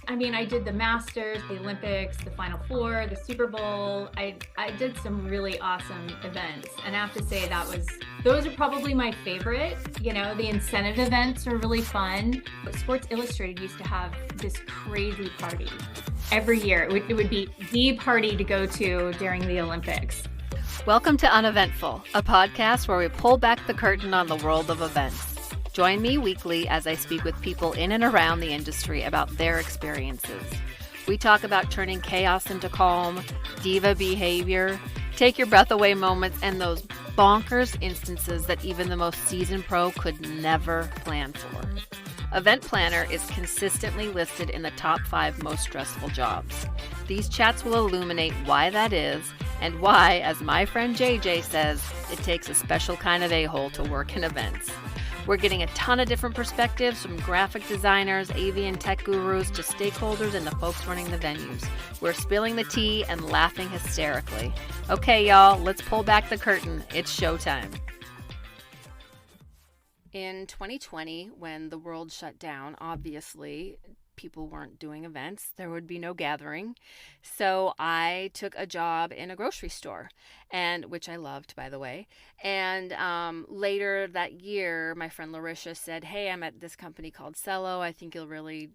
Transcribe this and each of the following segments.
I mean, I did the Masters, the Olympics, the Final Four, the Super Bowl. I did some really awesome events. And I have to say those are probably my favorite. You know, the incentive events are really fun. Sports Illustrated used to have this crazy party every year. It would be the party to go to during the Olympics. Welcome to Uneventful, a podcast where we pull back the curtain on the world of events. Join me weekly as I speak with people in and around the industry about their experiences. We talk about turning chaos into calm, diva behavior, take your breath away moments, and those bonkers instances that even the most seasoned pro could never plan for. Event planner is consistently listed in the top 5 most stressful jobs. These chats will illuminate why that is and why, as my friend JJ says, it takes a special kind of a-hole to work in events. We're getting a ton of different perspectives from graphic designers, AV and tech gurus, to stakeholders and the folks running the venues. We're spilling the tea and laughing hysterically. Okay, y'all, let's pull back the curtain. It's showtime. In 2020, when the world shut down, obviously, people weren't doing events. There would be no gathering. So I took a job in a grocery store, and which I loved, by the way. And later that year, my friend Larisha said, "Hey, I'm at this company called Cello. I think you'll really,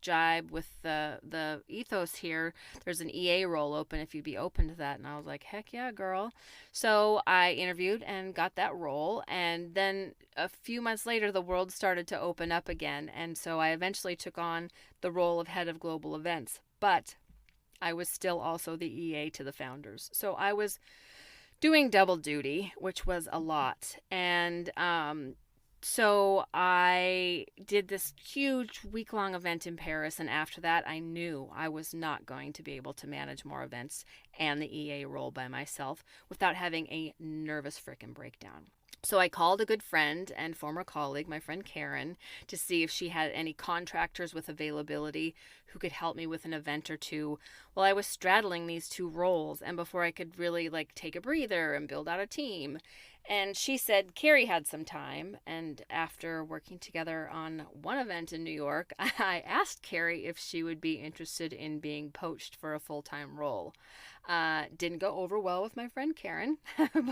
jibe with the ethos here. There's an EA role open if you'd be open to that." And I was like, "Heck yeah, girl." So I interviewed and got that role. And then a few months later, the world started to open up again. And so I eventually took on the role of head of global events. But I was still also the EA to the founders. So I was doing double duty, which was a lot. And so I did this huge week-long event in Paris. And after that, I knew I was not going to be able to manage more events and the EA role by myself without having a nervous frickin' breakdown. So I called a good friend and former colleague, my friend Karen, to see if she had any contractors with availability who could help me with an event or two while I was straddling these two roles and before I could really take a breather and build out a team. And she said Kari had some time, and after working together on one event in New York, I asked Kari if she would be interested in being poached for a full-time role. Didn't go over well with my friend Karen,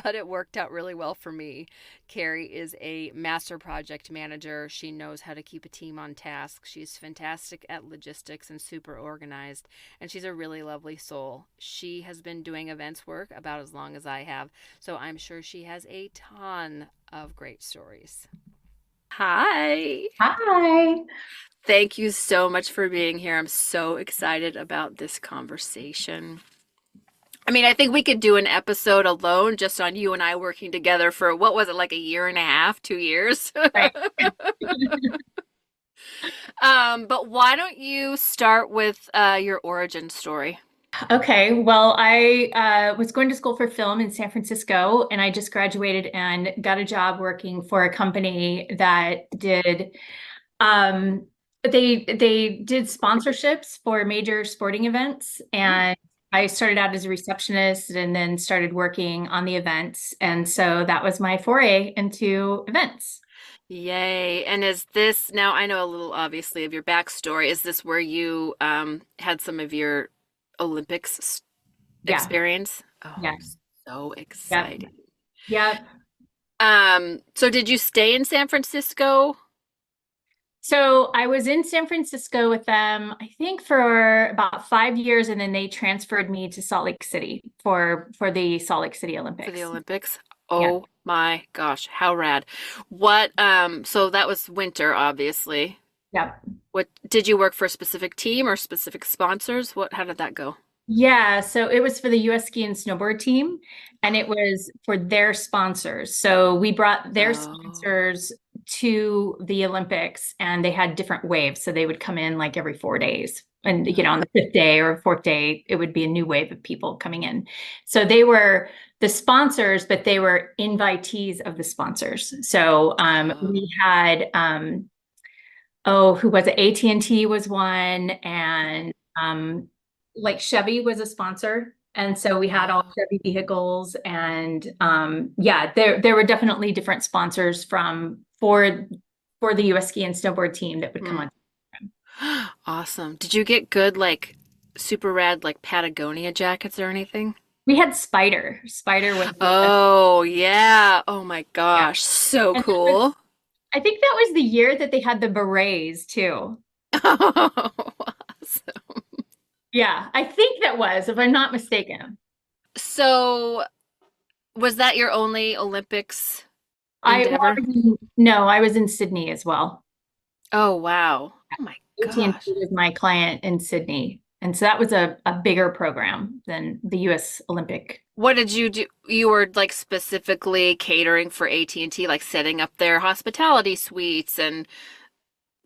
but it worked out really well for me. Kari is a master project manager. She knows how to keep a team on task. She's fantastic at logistics and super organized, and she's a really lovely soul. She has been doing events work about as long as I have, so I'm sure she has a ton of great stories. Hi. Hi. Thank you so much for being here. I'm so excited about this conversation. I mean, I think we could do an episode alone just on you and I working together for, what was it, like a year and a half, 2 years? Right. But why don't you start with your origin story? Okay, well, I was going to school for film in San Francisco, and I just graduated and got a job working for a company that did they did sponsorships for major sporting events, and I started out as a receptionist and then started working on the events, and so that was my foray into events. Yay. And is this, now I know a little obviously of your backstory, is this where you had some of your Olympics Yeah, experience? Oh, yeah, I'm so yeah, excited. yeah. So did you stay in San Francisco? So I was in San Francisco with them, I think for about 5 years, and then they transferred me to Salt Lake City for the Salt Lake City For the Olympics. Olympics? Yeah, Oh my gosh, how rad. What so that was winter, obviously. yeah. What did you work for a specific team or specific sponsors? How did that go? Yeah, so it was for the US ski and snowboard team, and it was for their sponsors. So we brought their Oh. sponsors to the Olympics, and they had different waves. So they would come in like every 4 days. And, on the fifth day or fourth day, it would be a new wave of people coming in. So they were the sponsors, but they were invitees of the sponsors. So Oh. we had, who was it? AT&T was one, and like Chevy was a sponsor. And so we had all Oh. Chevy vehicles, and yeah, there were definitely different sponsors for the US ski and snowboard team that would come Hmm. on. Awesome. Did you get good, like, super rad, like, Patagonia jackets or anything? We had Spider. Spider was the, Oh, yeah. Oh my yeah. gosh. So And that was, cool. I think that was the year that they had the berets too. Oh, awesome. Yeah, I think that was, if I'm not mistaken. So, was that your only Olympics Well, endeavor? no, I was in Sydney as well. Oh, wow. Oh my AT&T gosh. was my client in Sydney. And so that was a bigger program than the US Olympic. What did you do? You were like specifically catering for AT&T, like setting up their hospitality suites and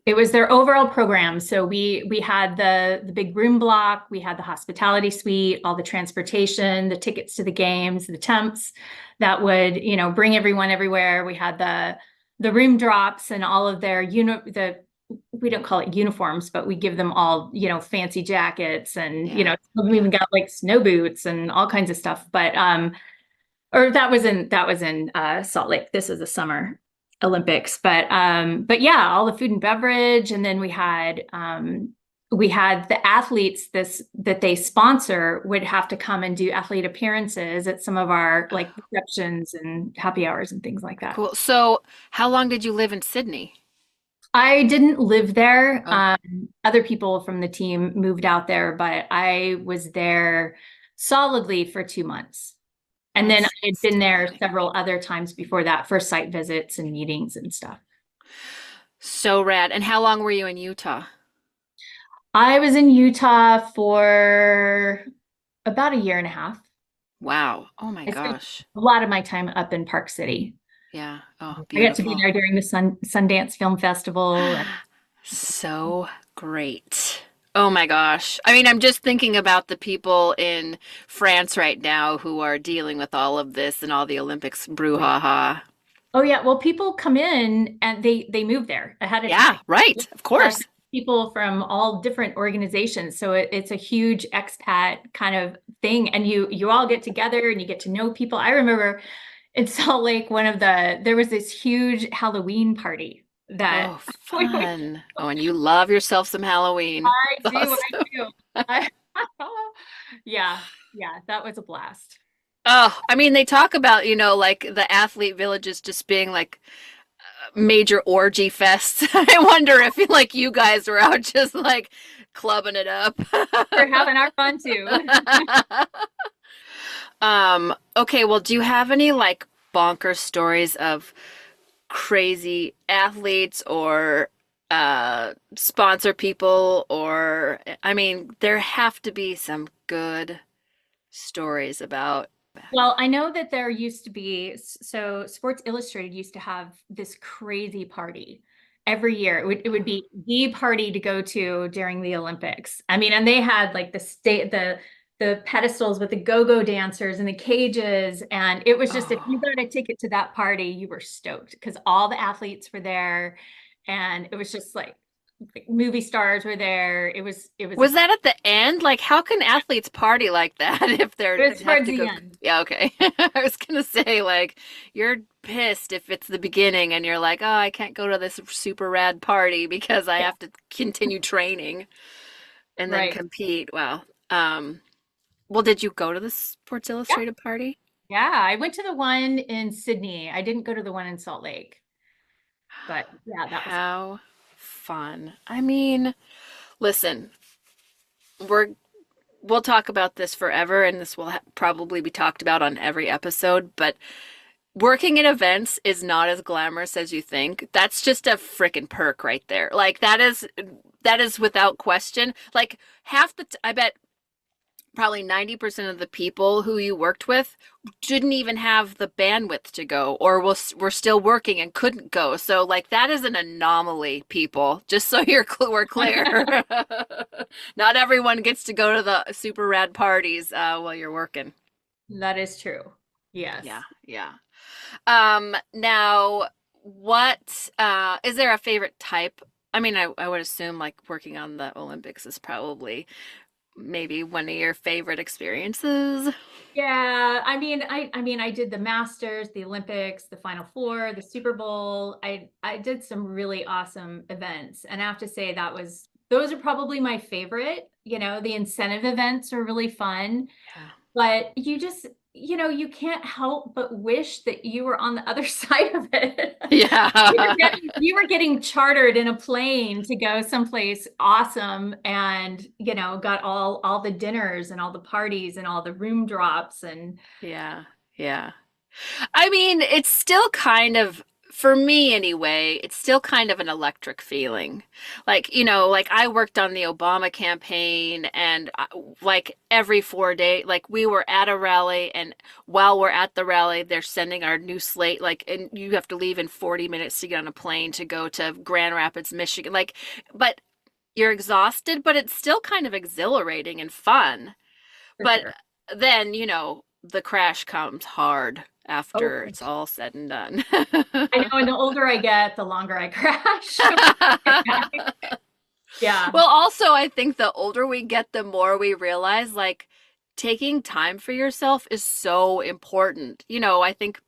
It was their overall program. So we had the big room block, we had the hospitality suite, all the transportation, the tickets to the games, the temps that would, bring everyone everywhere. We had the room drops and all of their we don't call it uniforms, but we give them all, fancy jackets and, yeah, some of them yeah. even got like snow boots and all kinds of stuff. But or that was in Salt Lake. This is the summer Olympics, but yeah, all the food and beverage, and then we had the athletes this that they sponsor would have to come and do athlete appearances at some of our like receptions and happy hours and things like that. Cool. So, how long did you live in Sydney? I didn't live there. Oh, Other people from the team moved out there, but I was there solidly for 2 months. And then that's I had been there stunning. several other times before that for site visits and meetings and stuff. So rad. And how long were you in Utah? I was in Utah for about a year and a half. Wow. Oh my I spent gosh. a lot of my time up in Park City. Yeah. Oh, I got to be beautiful. there during the Sundance Film Festival. And So great. Oh my gosh. I mean, I'm just thinking about the people in France right now who are dealing with all of this and all the Olympics brouhaha. oh yeah, well, people come in and they move there ahead of Yeah, time. right. Of Uh, course. People from all different organizations, so it's a huge expat kind of thing, and you all get together and you get to know people. I remember in Salt Lake, there was this huge Halloween party that Oh, we would, fun. Oh, and you love yourself some Halloween. I That's do, I awesome. do. I, yeah, yeah, that was a blast. Oh, I mean, they talk about, like the athlete villages just being like major orgy fests. I wonder if like you guys were out just like clubbing it up. We're having our fun too. Okay, well, do you have any like bonker stories of crazy athletes or sponsor people or I mean, there have to be some good stories about. Well, I know that there used to be, so Sports Illustrated used to have this crazy party every year. It would be the party to go to during the Olympics. I mean, and they had like the pedestals with the go-go dancers and the cages. And it was just, if Oh. you got a ticket to that party, you were stoked because all the athletes were there. And it was just like movie stars were there. It was a Was blast. that at the end? Like, how can athletes party like that if It they was have towards to the go? end. Yeah, okay. I was gonna say, like, you're pissed if it's the beginning and you're like, oh, I can't go to this super rad party because I Yeah, have to continue training and then right. compete. Wow. Um, well, did you go to the Sports Yeah. Illustrated party? Yeah, I went to the one in Sydney. I didn't go to the one in Salt Lake, but yeah, that was How fun. I mean, listen, we're we'll talk about this forever, and this will probably be talked about on every episode, but working in events is not as glamorous as you think. That's just a freaking perk right there. Like that is without question. Like I bet probably 90% of the people who you worked with didn't even have the bandwidth to go or were still working and couldn't go. So like that is an anomaly, people. Just so we're clear. Not everyone gets to go to the super rad parties while you're working. that is true. Yeah, Yes. yeah. Now, what is there a favorite type? I mean, I would assume like working on the Olympics is probably maybe one of your favorite experiences. Yeah, I mean I did the Masters, the Olympics, the Final Four, the Super Bowl. I did some really awesome events, and I have to say that was those are probably my favorite. The incentive events are really fun, Yeah. but you can't help but wish that you were on the other side of it. Yeah. You were getting chartered in a plane to go someplace awesome and, got all the dinners and all the parties and all the room drops and Yeah. Yeah. I mean, it's still kind of, for me anyway, it's still kind of an electric feeling. Like, like I worked on the Obama campaign and like every 4 day, like we were at a rally and while we're at the rally, they're sending our new slate, like, and you have to leave in 40 minutes to get on a plane to go to Grand Rapids, Michigan. Like, but you're exhausted, but it's still kind of exhilarating and fun. for But sure. then, the crash comes hard Oh, after it's all said and done. I know. And the older I get, the longer I crash. Yeah, Well, also, I think the older we get, the more we realize like taking time for yourself is so important. I think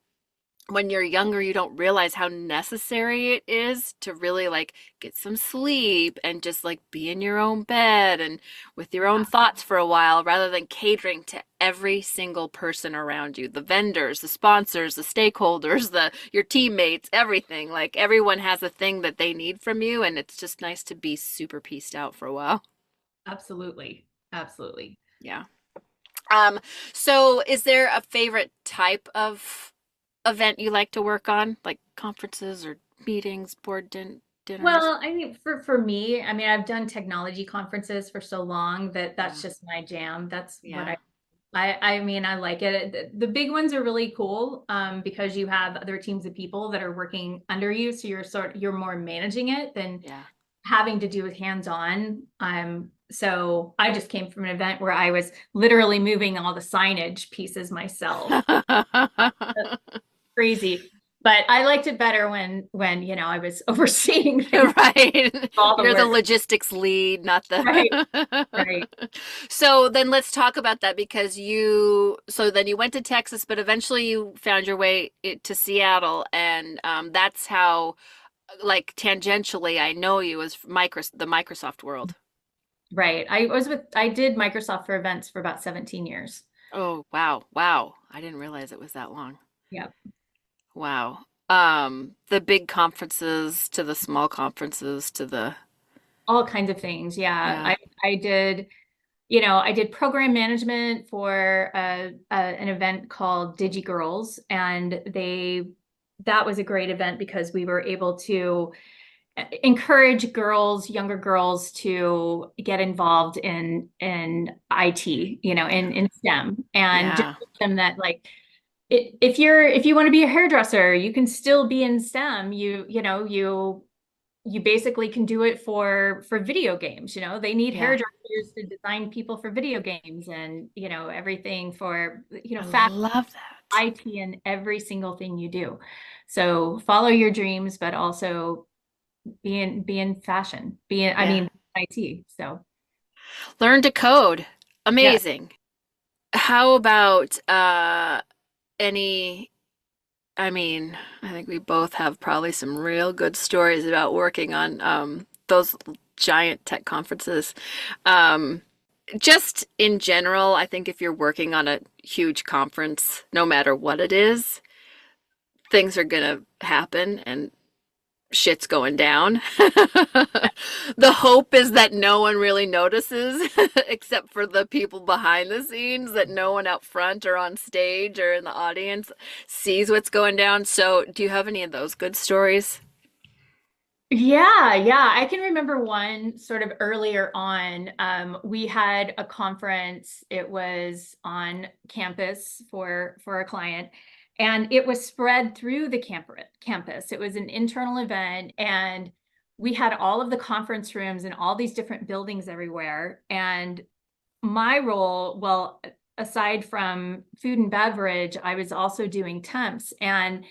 when you're younger, you don't realize how necessary it is to really like get some sleep and just like be in your own bed and with your own thoughts for a while rather than catering to every single person around you, the vendors, the sponsors, the stakeholders, your teammates, everything. Like everyone has a thing that they need from you and it's just nice to be super pieced out for a while. absolutely. Absolutely. Yeah. Um, so is there a favorite type of event you like to work on, like conferences or meetings, dinners? Well, I mean, for me, I mean, I've done technology conferences for so long that Yeah, that's just my jam. That's what yeah, I mean, I like it. The big ones are really cool, because you have other teams of people that are working under you, so you're more managing it than yeah. having to do with hands-on. So I just came from an event where I was literally moving all the signage pieces myself. Crazy. But I liked it better when I was overseeing Right. all the You're the work. logistics lead, not Right, the. right. So then let's talk about that because so then you went to Texas, but eventually you found your way to Seattle, and that's how, like tangentially, I know you as the Microsoft world. Right. I did Microsoft for events for about 17 years. Oh, wow. Wow. I didn't realize it was that long. Yeah. Wow. The big conferences to the small conferences to the, All kinds of things. Yeah. yeah, I did program management for an event called Digi Girls, and that was a great event because we were able to encourage younger girls to get involved in IT, in STEM, and just yeah, teach them that like if you want to be a hairdresser, you can still be in STEM. You basically can do it for video games. They need yeah. hairdressers to design people for video games and everything for I fashion, love that. IT, and every single thing you do. So follow your dreams, but also be in fashion, I Yeah. mean IT. So Learn to code. yeah. Amazing. How about any I mean, I think we both have probably some real good stories about working on those giant tech conferences. Um just in general, I think if you're working on a huge conference, no matter what it is, things are gonna happen and shit's going down. The hope is that no one really notices, except for the people behind the scenes, that no one out front or on stage or in the audience sees what's going down. So, do you have any of those good stories? Yeah, yeah. I can remember one sort of earlier on. We had a conference. It was on campus for a client, and it was spread through the campus. It was an internal event, and we had all of the conference rooms and all these different buildings everywhere. And my role, well, aside from food and beverage, I was also doing temps. And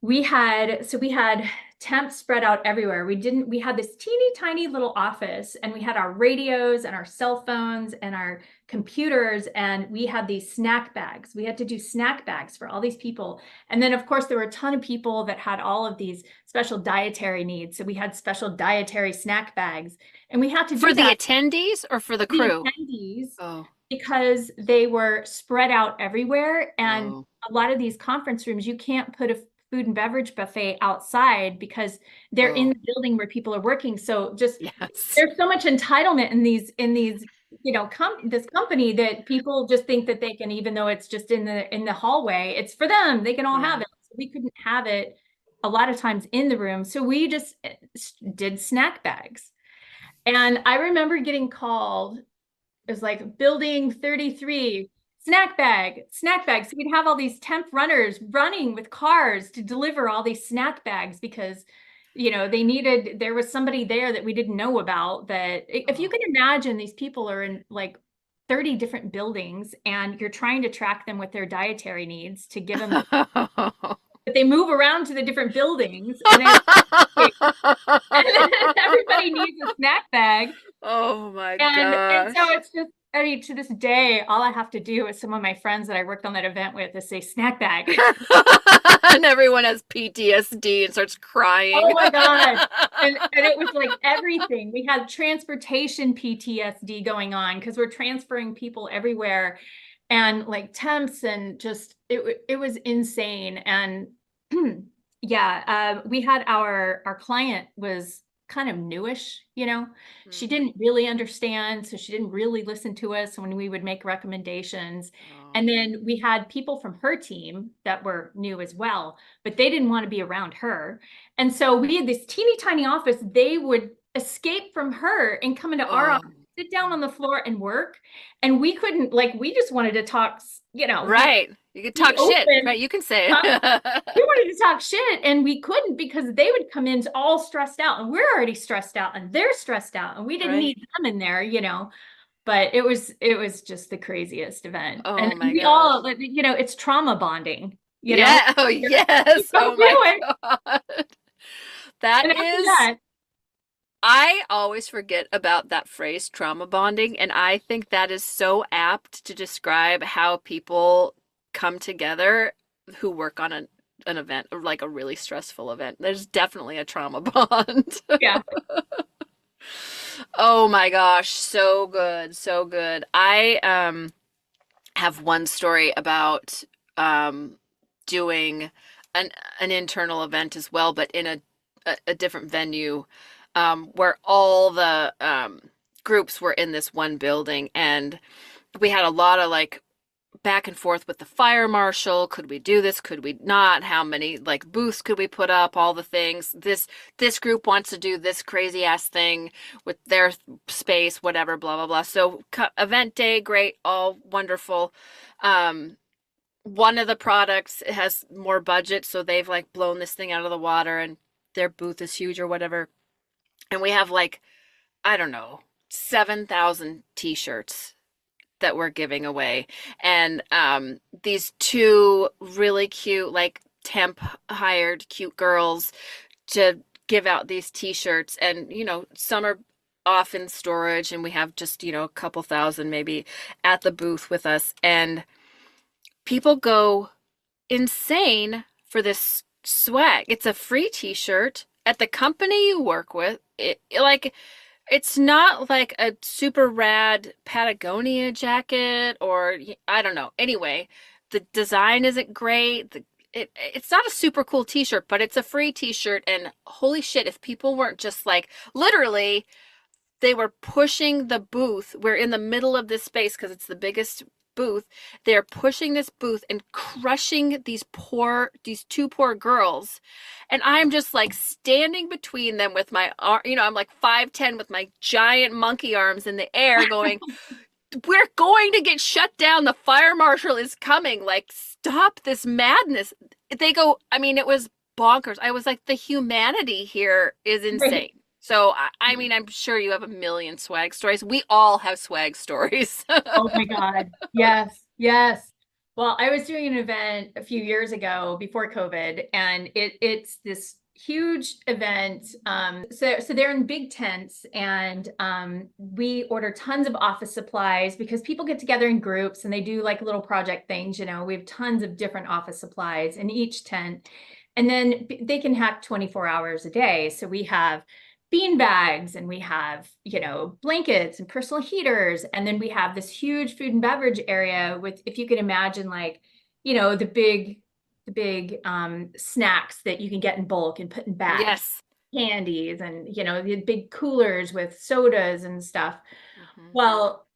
we had temps spread out everywhere. We had this teeny tiny little office, and we had our radios and our cell phones and our computers, and we had these snack bags. We had to do snack bags for all these people. And then of course there were a ton of people that had all of these special dietary needs. So we had special dietary snack bags, and we had to For do the that attendees or for the for the crew? attendees Oh, because they were spread out everywhere. And oh, a lot of these conference rooms, you can't put a food and beverage buffet outside because they're in oh, the building where people are working. So just yes. there's so much entitlement in these this company that people just think that they can, even though it's just in the hallway, it's for them. They can all have Yeah. it. So we couldn't have it a lot of times in the room. So we just did snack bags. And I remember getting called, it was like building 33, snack bag, snack bag. So we'd have all these temp runners running with cars to deliver all these snack bags because, there was somebody there that we didn't know about. That if you Oh. can imagine, these people are in like 30 different buildings, and you're trying to track them with their dietary needs to give them, but they move around to the different buildings, and then and then everybody needs a snack bag. Oh my And so gosh. it's just, I mean, to this day, all I have to do with some of my friends that I worked on that event with is say snack bag. And everyone has PTSD and starts Oh crying. my God. And it was like everything. We had transportation PTSD going on because we're transferring people everywhere, and like temps, and just it was insane. And yeah, we had our client was kind of newish, she Hmm. didn't really understand, so she didn't really listen to us when we would make recommendations. Oh. And then we had people from her team that were new as well, but they didn't want to be around her. And so we had this teeny tiny office. They would escape from her and come into our Oh. office, sit down on the floor and work. And we couldn't, like, we just wanted to talk, Right. You could be talk shit, open. right? You can say Talk, it. we wanted to talk shit, and we couldn't because they would come in all stressed out, and we're already stressed out, and they're stressed out, and we didn't Right. need them in there. But it was just the craziest event. And Oh my we gosh. all, it's trauma bonding, Yeah. Oh you yes. go Oh do my it. God. That And after is, that, I always forget about that phrase, trauma bonding, and I think that is so apt to describe how people come together who work on an event, or like a really stressful event. There's definitely a trauma bond. yeah. Oh my gosh, so good, so good. I have one story about um doing an an internal event as well, but in a different venue, where all the groups were in this one building, and we had a lot of like back and forth with the fire marshal. Could we do this? Could we not? How many like booths could we put up? All the things. This group wants to do this crazy ass thing with their space, whatever, blah blah blah. So event day, great, all wonderful. Um, One of the products has more budget, so they've like blown this thing out of the water, and their booth is huge or whatever. And we have like, I don't know, 7,000 t-shirts that we're giving away. And these two really cute, like temp hired cute girls to give out these t-shirts. And, some are off in storage, and we have just, a couple thousand maybe at the booth with us. And people go insane for this swag. It's a free t-shirt at the company you work with. It's not like a super rad Patagonia jacket, or I don't know. Anyway, the design isn't great. It's not a super cool t-shirt, but it's a free t-shirt, and holy shit, if people weren't just like literally they were pushing the booth. We're in the middle of this space because it's the biggest booth. They're pushing this booth and crushing these two poor girls. And I'm just like standing between them with my arm, I'm like 5'10" with my giant monkey arms in the air going, we're going to get shut down. The fire marshal is coming. Like, stop this madness. They go, I mean, it was bonkers. I was like, the humanity here is insane. Right. So, I mean, I'm sure you have a million swag stories. We all have swag stories. Oh my God. Yes. Yes. Well, I was doing an event a few years ago before COVID, and it's this huge event. So they're in big tents, and we order tons of office supplies because people get together in groups and they do like little project things. We have tons of different office supplies in each tent, and then they can hack 24 hours a day. So we have bean bags, and we have blankets and personal heaters, and then we have this huge food and beverage area with, if you can imagine, like the big snacks that you can get in bulk and put in bags, Yes. candies, and the big coolers with sodas and stuff. Hmm. Well,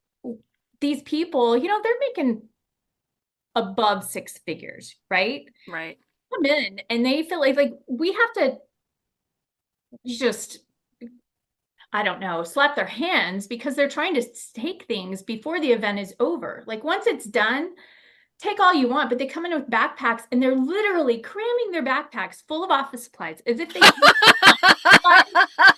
these people, they're making above six figures, right? Right. Come in and they feel like we have to just, I don't know, slap their hands because they're trying to take things before the event is over. Like once it's done, take all you want, but they come in with backpacks and they're literally cramming their backpacks full of office supplies as if they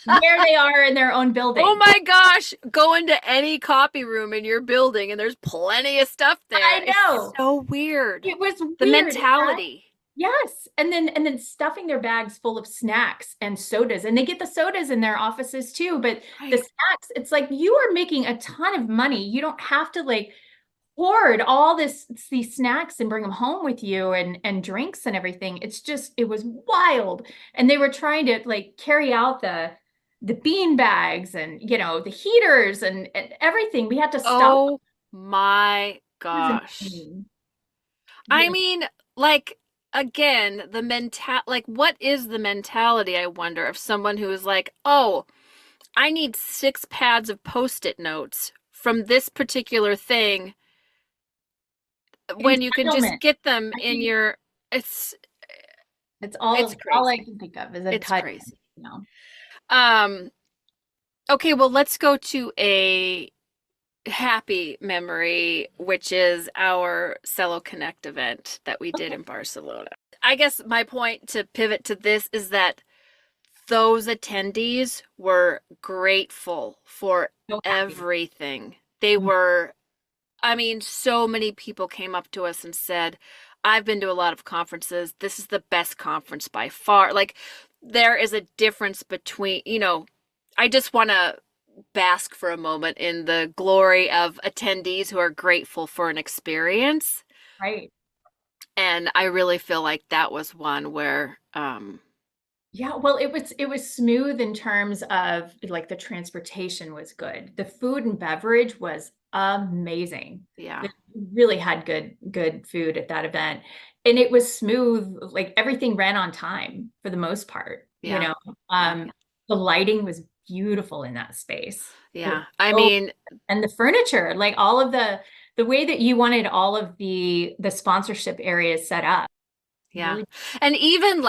where they are in their own Oh building. my gosh, go into any copy room in your building and there's plenty of stuff there. I It's know. so weird. It was The weird. mentality. Yes. And then stuffing their bags full of snacks and sodas. And they get the sodas in their offices too, but the Right. snacks, it's like you are making a ton of money. You don't have to like hoard all these snacks and bring them home with you, and drinks and everything. It was wild. And they were trying to like carry out the bean bags and the heaters and everything. We had to stop. Oh my It was gosh. insane. I Yeah, mean, like, again, like, what is the mentality, I wonder, of someone who is like, oh, I need 6 pads of Post-it notes from this particular thing when you can just entitlement. get them I in think your, it's, it's it's all I crazy. can think of is It's entitlement. crazy. You know. Um, okay, well, let's go to a happy memory, which is our Cello Connect event that we did Okay. in Barcelona. I guess my point to pivot to this is that those attendees were grateful for So happy. everything. They Mhm. were, I mean, so many people came up to us and said, I've been to a lot of conferences. This is the best conference by far. Like, there is a difference between, I just want to bask for a moment in the glory of attendees who are grateful for an experience. Right. And I really feel like that was one where, Yeah, well, it was smooth in terms of like the transportation was good. The food and beverage was amazing. yeah, They really had good food at that event. And it was smooth, like everything ran on time for the most part, yeah, yeah, The lighting was beautiful in that space. It was yeah. I so, mean, and the furniture, like all of the way that you wanted all of the sponsorship areas set up, yeah. really. And even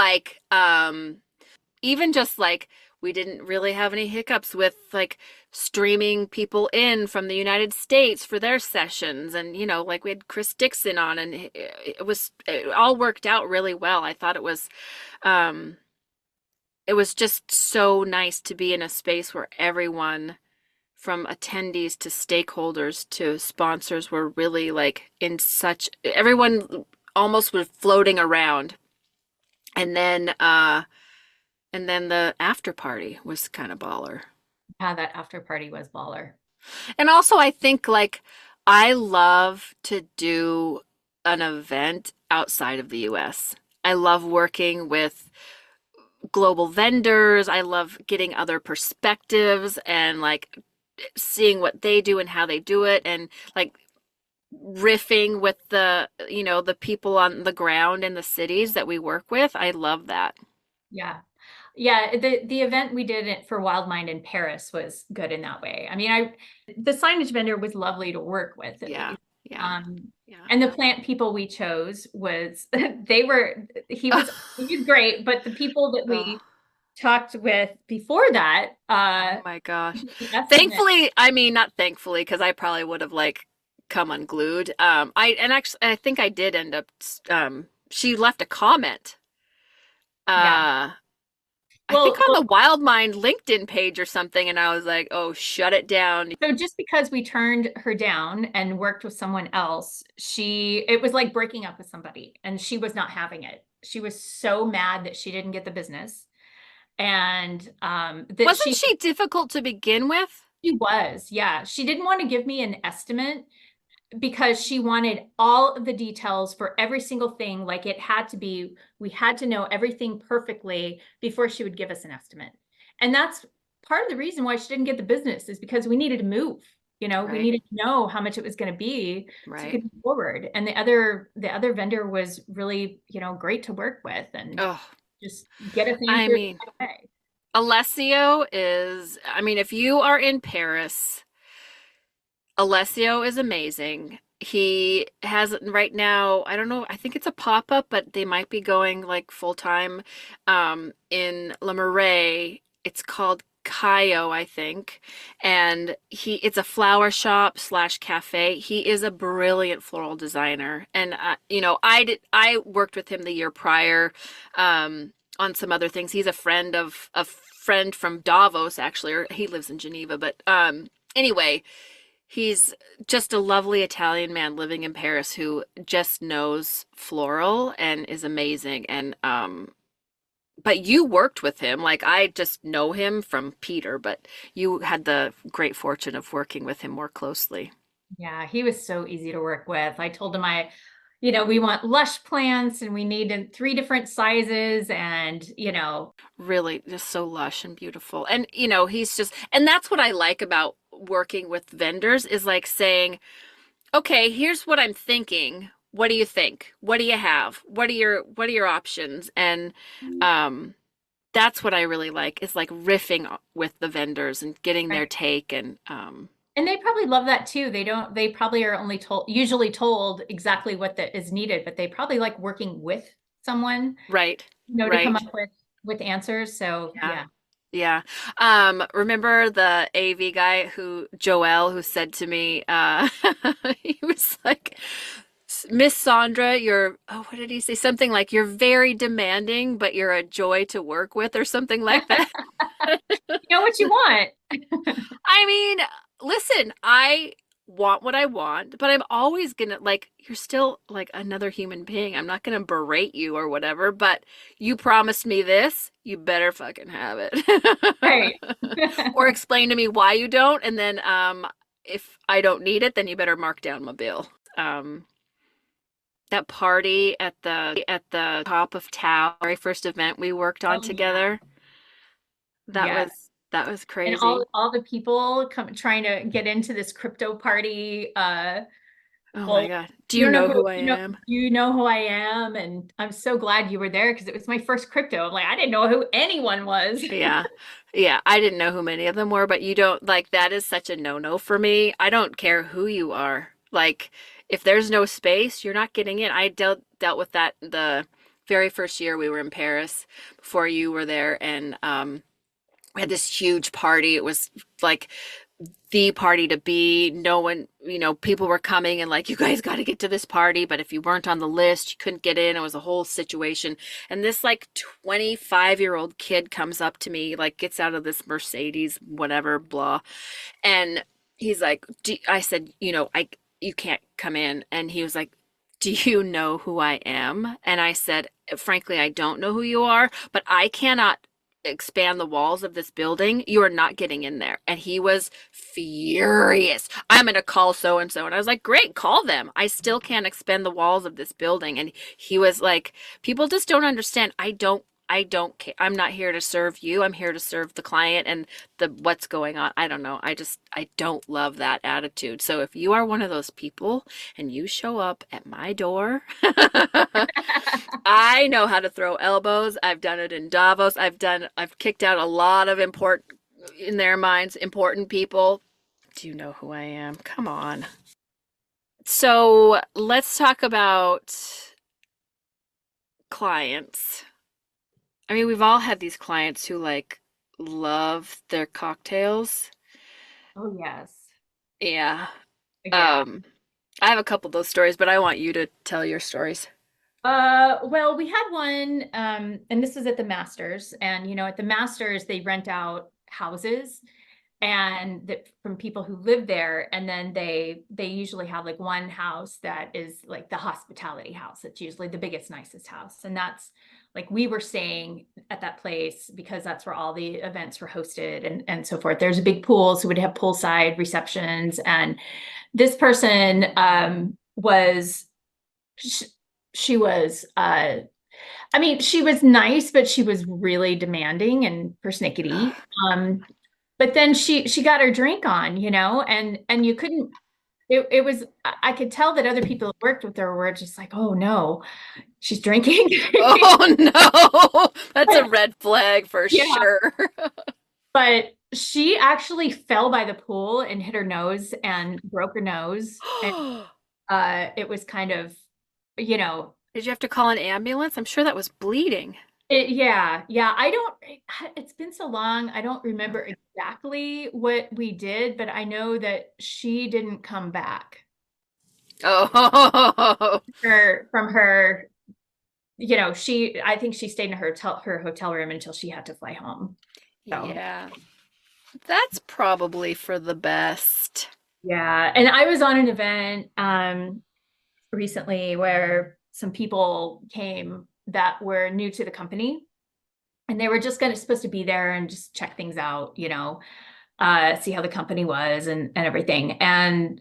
just like we didn't really have any hiccups with like streaming people in from the United States for their sessions, and like we had Chris Dixon on, and it all worked out really well. I thought um it was just so nice to be in a space where everyone from attendees to stakeholders to sponsors were really like in such everyone almost was floating around. And then the after party was kind of baller. Yeah, that after party was baller. And also, I think like I love to do an event outside of the US. I love working with global vendors. I love getting other perspectives and like seeing what they do and how they do it, and like riffing with the people on the ground in the cities that we work with. I love that. Yeah. Yeah, the event we did it for Wild Mind in Paris was good in that way. I mean, the signage vendor was lovely to work with at Yeah. least. Yeah. Um, Yeah. and the plant people we chose was they were he was great, but the people that Oh, we talked with before that, oh my gosh. the estimate, Thankfully, I mean, not thankfully, because I probably would have like come unglued. I think I did end up she left a comment yeah, uh I think Well, on the Wild Mind LinkedIn page or something, and I was like, oh, shut it down. so just because we turned her down and worked with someone else, it was like breaking up with somebody and she was not having it. She was so mad that she didn't get the business and that Wasn't she difficult to begin with? she was, yeah. She didn't want to give me an estimate because she wanted all of the details for every single thing. Like it had to be, we had to know everything perfectly before she would give us an estimate. And that's part of the reason why she didn't get the business is because we needed to move. We Right, needed to know how much it was going to be so we right. could move forward. And the other vendor was really, great to work with and Oh, just get us I answers mean, right away. Alessio is, I mean, if you are in Paris, Alessio is amazing. He has right now, I don't know, I think it's a pop-up, but they might be going like full time in Le Marais. It's called Caio, I think. And it's a flower shop slash cafe. He is a brilliant floral designer. And I worked with him the year prior on some other things. He's a friend from Davos actually, or he lives in Geneva, but anyway, he's just a lovely Italian man living in Paris who just knows floral and is amazing. And but you worked with him. Like I just know him from Peter, but you had the great fortune of working with him more closely. Yeah, he was so easy to work with. I told him we want lush plants and we needed three different sizes and, Really just so lush and beautiful. And he's just, and that's what I like about working with vendors is like saying, okay, here's what I'm thinking. What do you think? What do you have? What are your options? And um that's what I really like is like riffing with the vendors and getting their right. take and And they probably love that too. They probably are usually told exactly what that is needed, but they probably like working with someone, right, to come right. up with answers. So Yeah. yeah. Yeah. Remember the AV guy Joel, who said to me, he was like, Miss Sandra, what did he say? Something like, you're very demanding, but you're a joy to work with, or something like that. You know what you want. I mean, listen, I want what I want, but I'm always gonna, like, you're still like another human being. I'm not gonna berate you or whatever, but you promised me this, you better fucking have Right. it. Or explain to me why you don't, and then if I don't need it, then you better mark down my bill. Um, that party at the top of Tao, very first event we worked on Oh yeah. together, that Yeah. was that was And crazy. all the people trying to get into this crypto party. Oh my Well, God. Do you you don't know know who who I am? you know who I am, and I'm so glad you were there because it was my first crypto. I'm like, I didn't know who anyone was. Yeah. Yeah, I didn't know who many of them were, but you don't like that is such a no-no for me. I don't care who you are. Like if there's no space, you're not getting in. I dealt with that the very first year we were in Paris before you were there and we had this huge party. It was like the party to be. No one, people were coming and like, you guys got to get to this party. But if you weren't on the list, you couldn't get in. It was a whole situation. And this like 25-year-old kid comes up to me, like gets out of this Mercedes, whatever, blah. And he's like, I said, you can't come in. And he was like, do you know who I am? And I said, frankly, I don't know who you are, but I cannot expand the walls of this building. You are not getting in there. And he was furious. I'm going to call so and so. And I was like, great, call them. I still can't expand the walls of this building. And he was like, people just don't understand. I don't care. I'm not here to serve you. I'm here to serve the client and the what's going on. I don't know. I don't love that attitude. So if you are one of those people and you show up at my door, I know how to throw elbows. I've done it in Davos. I've kicked out a lot of in their minds, important people. Do you know who I am? Come on. So let's talk about clients. I mean, we've all had these clients who like love their cocktails. Oh yes. Yeah. Yeah. Um, I have a couple of those stories, but I want you to tell your stories. Well, we had one, and this was at the Masters, and at the Masters they rent out houses and that from people who live there, and then they usually have like one house that is like the hospitality house. It's usually the biggest, nicest house, and that's like we were staying at that place because that's where all the events were hosted and so forth. There's a big pool, so we'd have poolside receptions, and this person was she, she was I mean, she was nice, but she was really demanding and persnickety. But then she got her drink on, and you couldn't. It was I could tell that other people who worked with her were just like, oh no, she's drinking. Oh no, that's a But red flag for yeah, sure. but she actually fell by the pool and hit her nose and broke her nose, and it was kind of, you know, Did you have to call an ambulance? I'm sure that was bleeding. yeah. It's been so long. I don't remember exactly what we did, but I know that she didn't come back. Oh, From her, I think she stayed in her hotel room until she had to fly home. So, yeah. That's probably for the best. yeah. And I was on an event recently where some people came that were new to the company, and they were just supposed to be there and just check things out, see how the company was and everything. And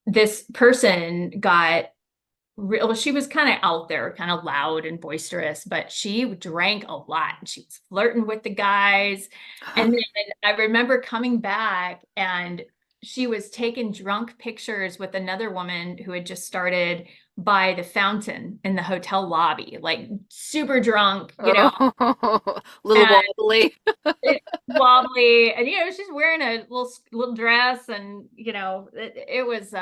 this person got real, well, she was kind of out there, kind of loud and boisterous, but she drank a lot. She was flirting with the guys. And then I remember coming back, and she was taking drunk pictures with another woman who had just started by the fountain in the hotel lobby, like super drunk, Oh, little and wobbly. wobbly, and she's wearing a little dress, and it was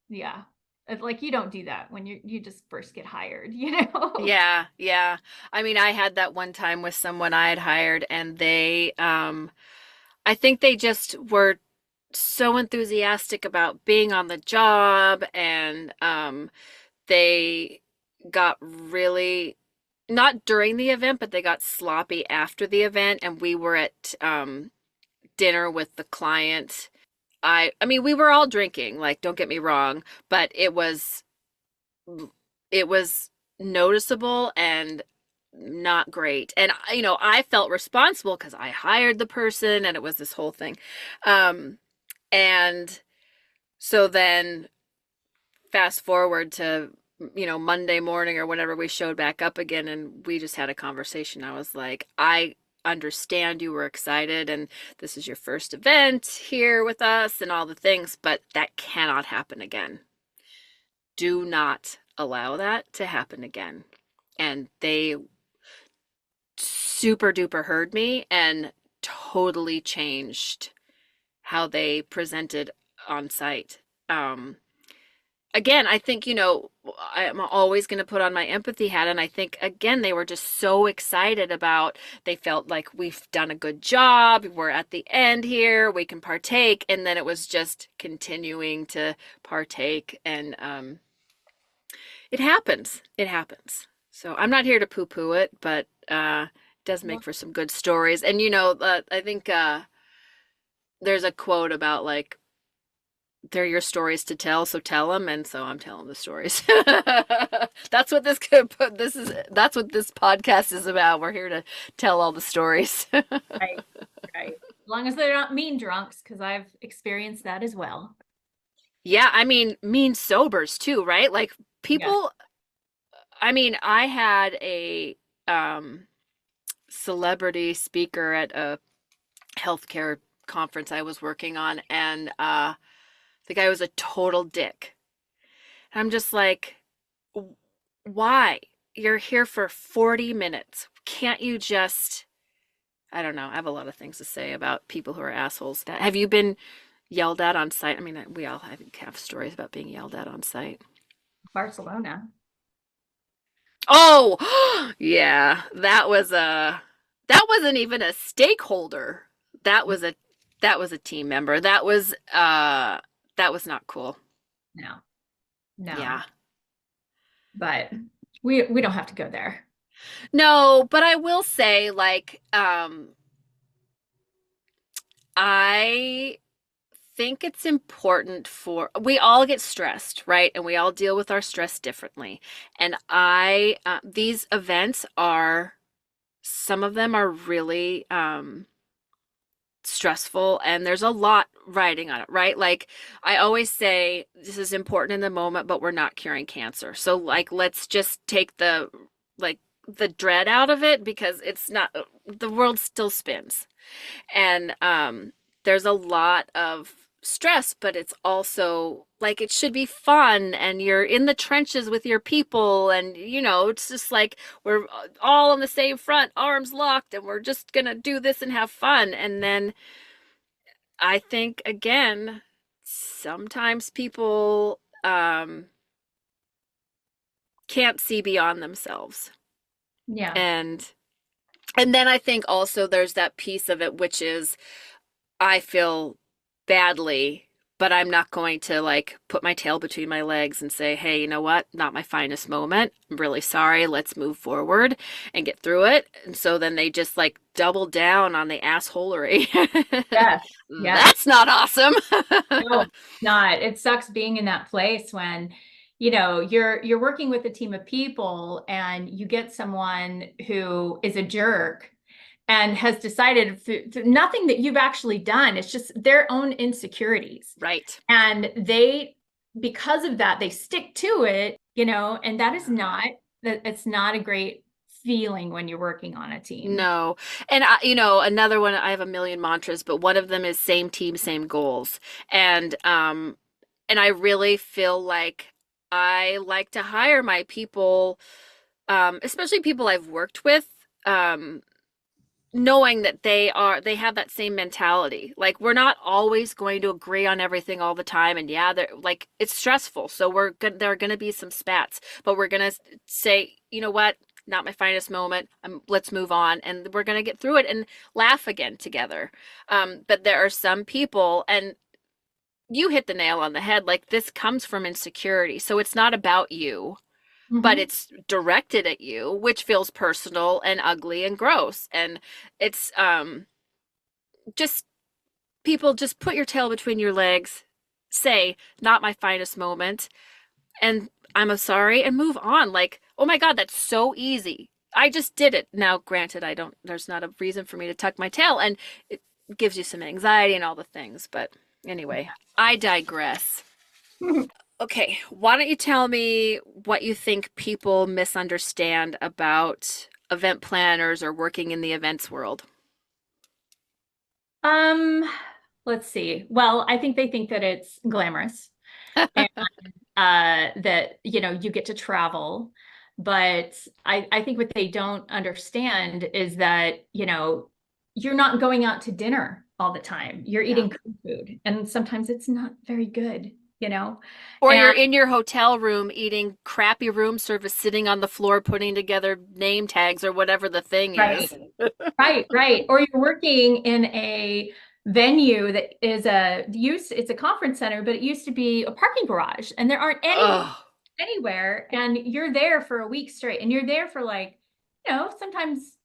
yeah. It's like you don't do that when you just first get hired. Yeah, yeah. I mean, I had that one time with someone I had hired, and I think they just were so enthusiastic about being on the job, and they got really, not during the event, but they got sloppy after the event, and we were at dinner with the client. I mean, we were all drinking, like, don't get me wrong, but it was noticeable and not great. And I felt responsible because I hired the person and it was this whole thing. Um, and so then fast forward to Monday morning or whenever we showed back up again, and we just had a conversation. I was like, I understand you were excited and this is your first event here with us and all the things, but that cannot happen again. Do not allow that to happen again. And they super duper heard me and totally changed how they presented on site. Um, Again, I think, I'm always going to put on my empathy hat. And I think, again, they were just so excited about, they felt like we've done a good job. We're at the end here. We can partake. And then it was just continuing to partake. And it happens. It happens. So I'm not here to poo-poo it, but it does make for some good stories. And, I think there's a quote about like, they're your stories to tell, so tell them, and so I'm telling the stories. That's what that's what this podcast is about. We're here to tell all the stories. Right, right. As long as they're not mean drunks, because I've experienced that as well. Yeah, I mean, mean sobers too, right? Like Yes. people, I mean, I had a um celebrity speaker at a healthcare conference I was working on, and the guy was a total dick. And I'm just like, why? You're here for 40 minutes. Can't you just, I don't know. I have a lot of things to say about people who are assholes. Have you been yelled at on site? I mean, we all have stories about being yelled at on site. Barcelona. Oh, yeah. That wasn't even a stakeholder. That was a that was a team member. That was not cool. No, no. Yeah. But We don't have to go there. No, but I will say, like, I think it's important for we all get stressed, right? And we all deal with our stress differently. And these events are some of them are really stressful and there's a lot riding on it, right? Like I always say this is important in the moment, but we're not curing cancer. So like let's just take like the dread out of it because it's not the world still spins. And there's a lot of stress, but it's also like it should be fun and you're in the trenches with your people and it's just like we're all on the same front, arms locked, and we're just gonna do this and have fun. And then I think again, sometimes people can't see beyond themselves. Yeah. And then I think also there's that piece of it which is I feel badly, but I'm not going to like put my tail between my legs and say, hey, you know what? Not my finest moment. I'm really sorry. Let's move forward and get through it. And so then they just like double down on the assholery. Yes. Yes. That's not awesome. No, it's not. It sucks being in that place when, you're working with a team of people and you get someone who is a jerk and has decided through nothing that you've actually done. It's just their own insecurities. Right. And because of that, they stick to it, and it's not a great feeling when you're working on a team. No. And another one, I have a million mantras, but one of them is same team, same goals. And I really feel like I like to hire my people, especially people I've worked with, knowing that they have that same mentality. Like we're not always going to agree on everything all the time, and yeah, they're like it's stressful. So there are going to be some spats, but we're going to say, you know what? Not my finest moment. Let's move on, and we're going to get through it and laugh again together. But there are some people, and you hit the nail on the head. Like this comes from insecurity, so it's not about you, but Mm-hmm. it's directed at you, which feels personal and ugly and gross. And it's just people just put your tail between your legs, say, not my finest moment, and I'm sorry, and move on. Like, oh my God, that's so easy. I just did it. Now, granted, there's not a reason for me to tuck my tail, and it gives you some anxiety and all the things. But anyway, I digress. Okay, why don't you tell me what you think people misunderstand about event planners or working in the events world? Um, let's see. Well, I think they think that it's glamorous and that, you get to travel. But I think what they don't understand is that, you're not going out to dinner all the time. You're Yeah. eating food, and sometimes it's not very good, Or you're And in your hotel room eating crappy room service, sitting on the floor putting together name tags or whatever the thing right, is. right, right. Or you're working in a venue that is it's a conference center, but it used to be a parking garage, and there aren't any Oh, anywhere, and you're there for a week straight, and you're there for like, sometimes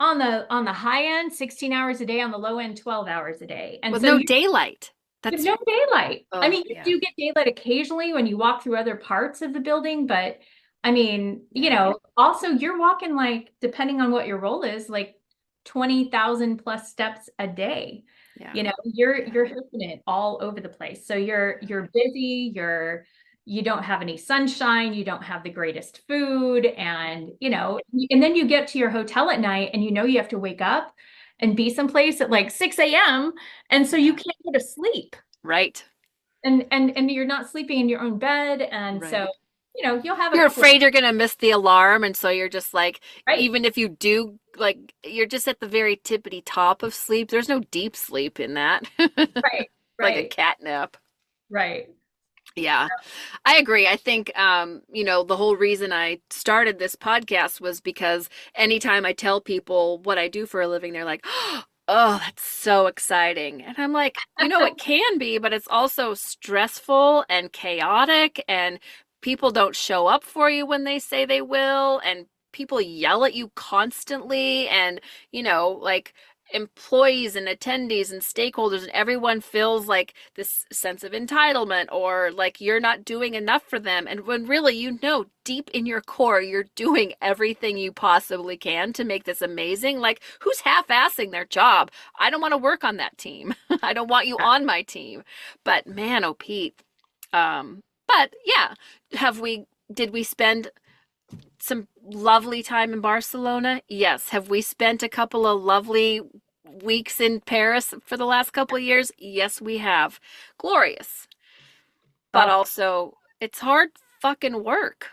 on the high end, 16 hours a day, on the low end, 12 hours a day. And with so no you daylight. have That's, no daylight. I oh, mean, you yeah. do get daylight occasionally when you walk through other parts of the building, but I mean, Yeah. also you're walking like, depending on what your role is, like 20,000 plus steps a day. Yeah. You're hitting it all over the place. So you're busy, you don't have any sunshine, you don't have the greatest food, and and then you get to your hotel at night and you have to wake up and be someplace at like 6 a.m. And so you Yeah. can't go to sleep. Right. And you're not sleeping in your own bed. And Right. so, you'll have a You're couple, afraid you're going to miss the alarm. And so you're just like, right, even if you do, like, you're just at the very tippity top of sleep. There's no deep sleep in that. right, Like a right, cat nap. right. Yeah, I agree. I think, the whole reason I started this podcast was because anytime I tell people what I do for a living, they're like, oh, that's so exciting. And I'm like, it can be, but it's also stressful and chaotic, and people don't show up for you when they say they will, and people yell at you constantly, and like employees and attendees and stakeholders and everyone feels like this sense of entitlement or like you're not doing enough for them, and when really deep in your core you're doing everything you possibly can to make this amazing. Like, who's half-assing their job? I don't want to work on that team. I don't want you on my team. But man, oh Pete, but yeah, did we spend some lovely time in Barcelona? Yes. Have we spent a couple of lovely weeks in Paris for the last couple of years? Yes, we have. Glorious. But Oh, also, it's hard fucking work.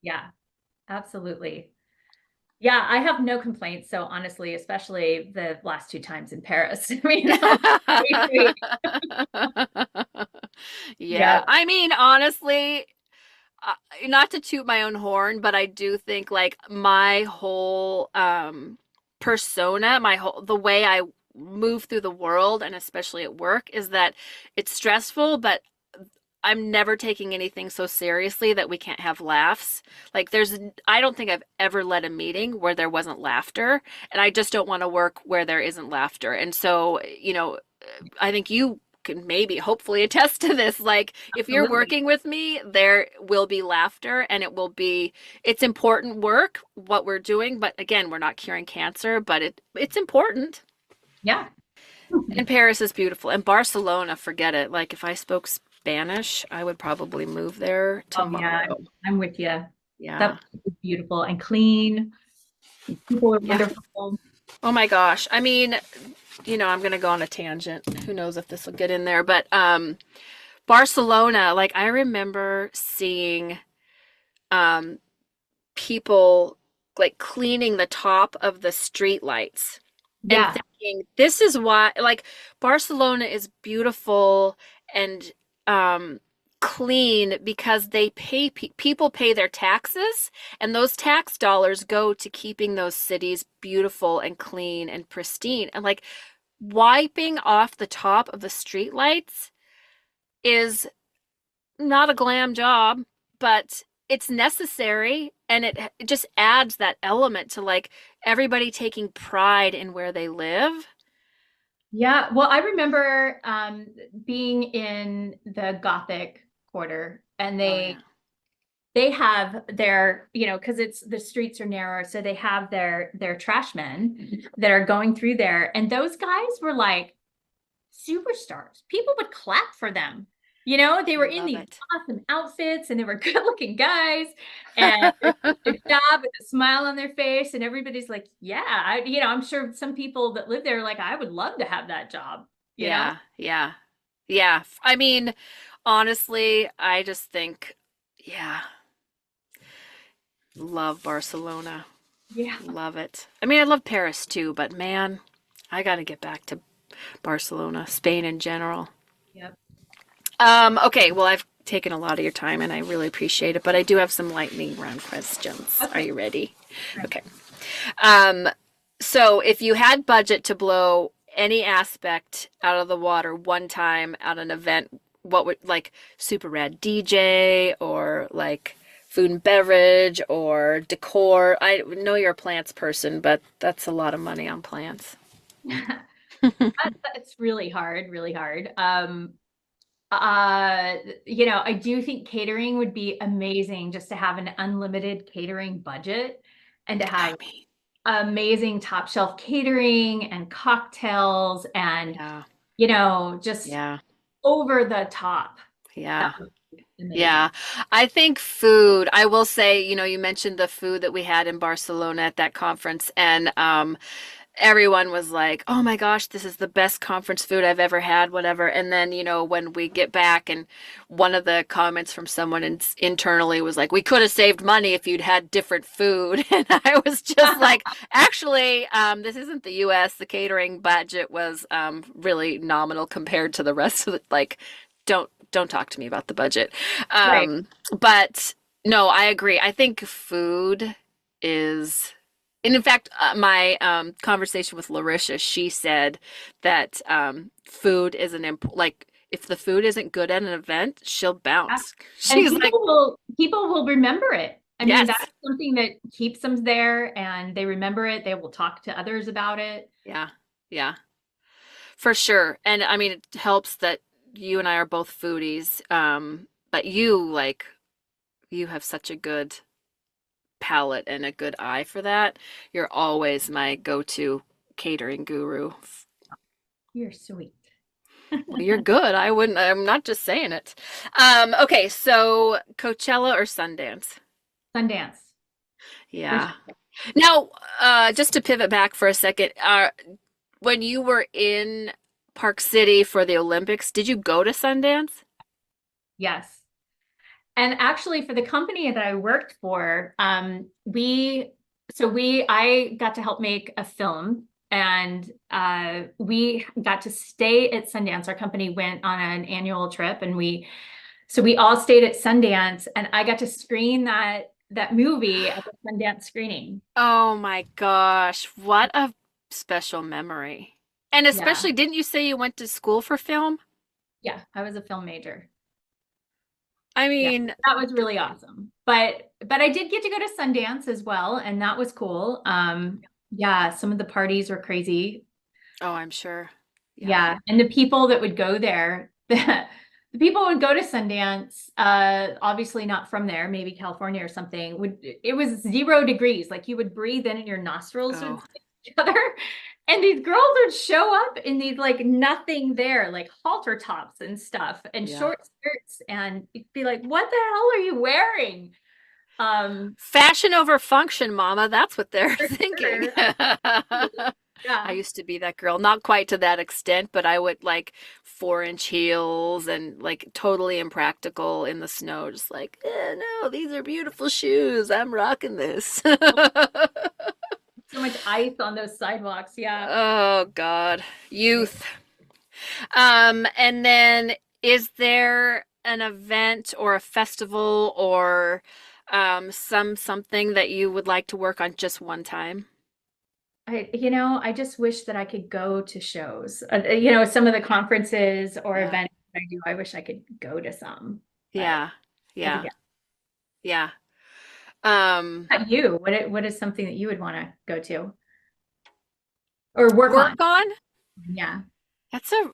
yeah, absolutely. Yeah, I have no complaints. So honestly, especially the last two times in Paris. I mean, Yeah. yeah, I mean, honestly, uh, not to toot my own horn, but I do think like my whole persona, the way I move through the world and especially at work is that it's stressful, but I'm never taking anything so seriously that we can't have laughs. Like I don't think I've ever led a meeting where there wasn't laughter, and I just don't want to work where there isn't laughter. And so, I think you can maybe hopefully attest to this. Like, if you're absolutely. working with me, there will be laughter, and it's important work what we're doing, but again, we're not curing cancer, but it's important. Yeah. And Paris is beautiful. And Barcelona, forget it. Like, if I spoke Spanish, I would probably move there Oh yeah, tomorrow. I'm with you. Yeah. That is beautiful and clean. People are Yeah. wonderful. Oh my gosh. I mean, I'm going to go on a tangent. Who knows if this will get in there, but Barcelona, like I remember seeing um people like cleaning the top of the street lights and Yeah. thinking this is why, like, Barcelona is beautiful and um clean because people pay their taxes, and those tax dollars go to keeping those cities beautiful and clean and pristine. And like wiping off the top of the streetlights is not a glam job, but it's necessary, and it just adds that element to like everybody taking pride in where they live. Yeah. Well, I remember being in the Gothic quarter, and Oh yeah. they have their, because it's the streets are narrow, so they have their trash men that are going through there, and those guys were like superstars. People would clap for them. They were in Love these it. awesome outfits, and they were good-looking guys, and they did a good job with a smile on their face, and everybody's like, "Yeah, I'm sure some people that live there are like, I would love to have that job." You know? Yeah, yeah. Yeah. I mean, honestly, I just think, yeah, love Barcelona. Yeah. Love it. I mean, I love Paris too, but man, I got to get back to Barcelona, Spain in general. Yep. Okay, well, I've taken a lot of your time and I really appreciate it, but I do have some lightning round questions. Are Okay. you ready? Right. Okay. Um, so if you had budget to blow any aspect out of the water one time at an event, what would, like, super rad DJ or like food and beverage or decor? I know you're a plants person, but that's a lot of money on plants. It's really hard, really hard. I do think catering would be amazing, just to have an unlimited catering budget and to I have mean, amazing top shelf catering and cocktails and, yeah, just yeah, over the top. That yeah. would be amazing. Yeah, I think food, I will say, you mentioned the food that we had in Barcelona at that conference, and everyone was like, "Oh my gosh, this is the best conference food I've ever had," whatever. And then, when we get back, and one of the comments from someone internally was like, "We could have saved money if you'd had different food." And I was just like, "Actually, this isn't the US. The catering budget was really nominal compared to the rest of the, like, don't talk to me about the budget." Right. But no, I agree. I think food is And in fact, my conversation with Larisha, she said that food is like if the food isn't good at an event, she'll Yeah. bounce. And She's like, people will remember it. I mean, yes, that's something that keeps them there, and they remember it. They will talk to others about it. yeah, yeah, for sure. And I mean, it helps that you and I are both foodies. But you have such a good palate and a good eye for that. You're always my go-to catering guru. You're sweet. Well, you're good. I'm not just saying it. Okay, so Coachella or Sundance? Sundance. For Yeah. sure. Now, just to pivot back for a second, when you were in Park City for the Olympics, did you go to Sundance? Yes. And actually, for the company that I worked for, I got to help make a film, and we got to stay at Sundance. Our company went on an annual trip, and we all stayed at Sundance, and I got to screen that movie at the Sundance screening. Oh my gosh, what a special memory. And Yeah, especially, didn't you say you went to school for film? yeah, I was a film major. I Yeah, mean, that was really awesome. But I did get to go to Sundance as well, and that was cool. Yeah, some of the parties were crazy. oh, I'm sure. Yeah. Yeah, and the people that would go there, the people would go to Sundance, obviously not from there, maybe California or something. It was 0 degrees, like you would breathe in and your nostrils would Oh, stick to each other. And these girls would show up in these like nothing there, like halter tops and stuff and yeah. short skirts, and you'd be like, what the hell are you wearing? Fashion over function, mama. That's what they're For thinking. sure. I Yeah. used to be that girl, not quite to that extent, but I would like 4-inch heels and like totally impractical in the snow, just like, no, these are beautiful shoes. I'm rocking this. So much ice on those sidewalks. Yeah. Oh God, youth. And then is there an event or a festival or something that you would like to work on just one time? I just wish that I could go to shows. Some of the conferences or Yeah. events that I do, I wish I could go to some. But Yeah. as a Yeah. guest, Yeah. Um, how about you? What is something that you would want to go to or work work on? on? Yeah.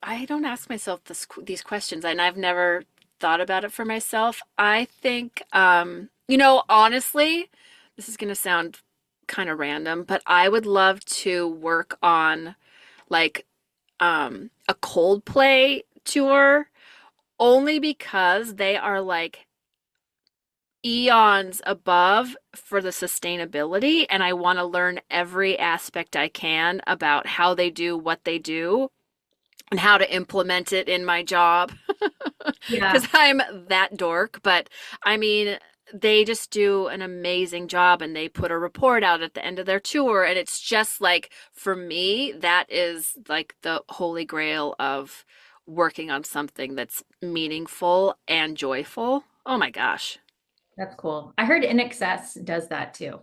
I don't ask myself these questions, and I've never thought about it for myself. I think, honestly, this is going to sound kind of random, but I would love to work on like a Coldplay tour only because they are like eons above for the sustainability, and I want to learn every aspect I can about how they do what they do and how to implement it in my job Yeah, because I'm that dork. But I mean, they just do an amazing job and they put a report out at the end of their tour. And it's just like, for me, that is like the holy grail of working on something that's meaningful and joyful. Oh my gosh. that's cool. I heard In Excess does that too.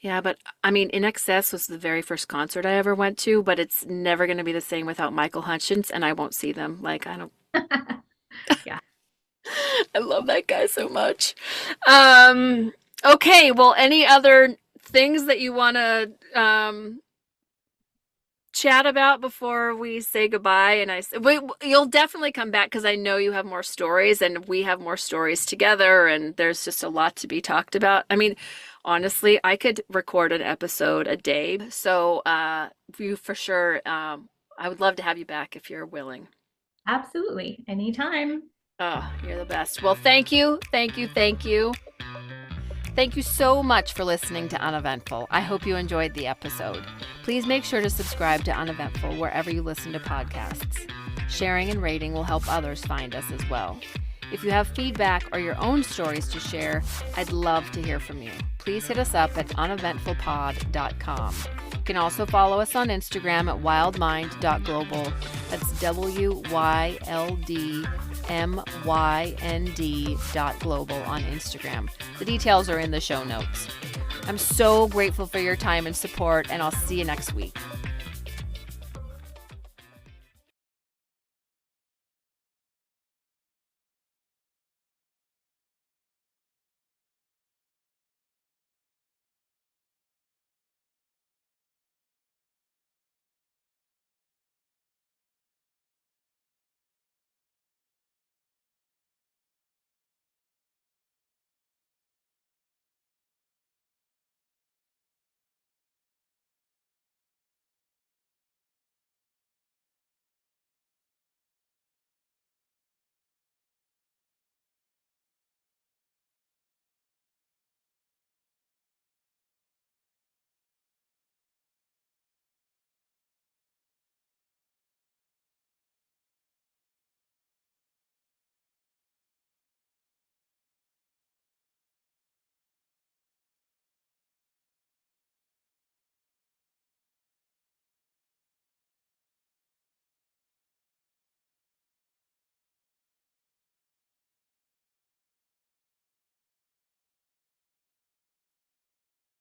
Yeah, but I mean, In Excess was the very first concert I ever went to, but it's never going to be the same without Michael Hutchence, and I won't see them. Like, I don't, Yeah, I love that guy so much. Um, okay, well, any other things that you want to chat about before we say goodbye? And you'll definitely come back because I know you have more stories, and we have more stories together, and there's just a lot to be talked about. I mean, honestly, I could record an episode a day. So, you for sure, I would love to have you back if you're willing. absolutely. Anytime. Oh, you're the best. Well, thank you. Thank you. Thank you. Thank you so much for listening to Uneventful. I hope you enjoyed the episode. Please make sure to subscribe to Uneventful wherever you listen to podcasts. Sharing and rating will help others find us as well. If you have feedback or your own stories to share, I'd love to hear from you. Please hit us up at uneventfulpod.com. You can also follow us on Instagram at wildmind.global. That's WYLDMYND.global on Instagram. The details are in the show notes. I'm so grateful for your time and support, and I'll see you next week.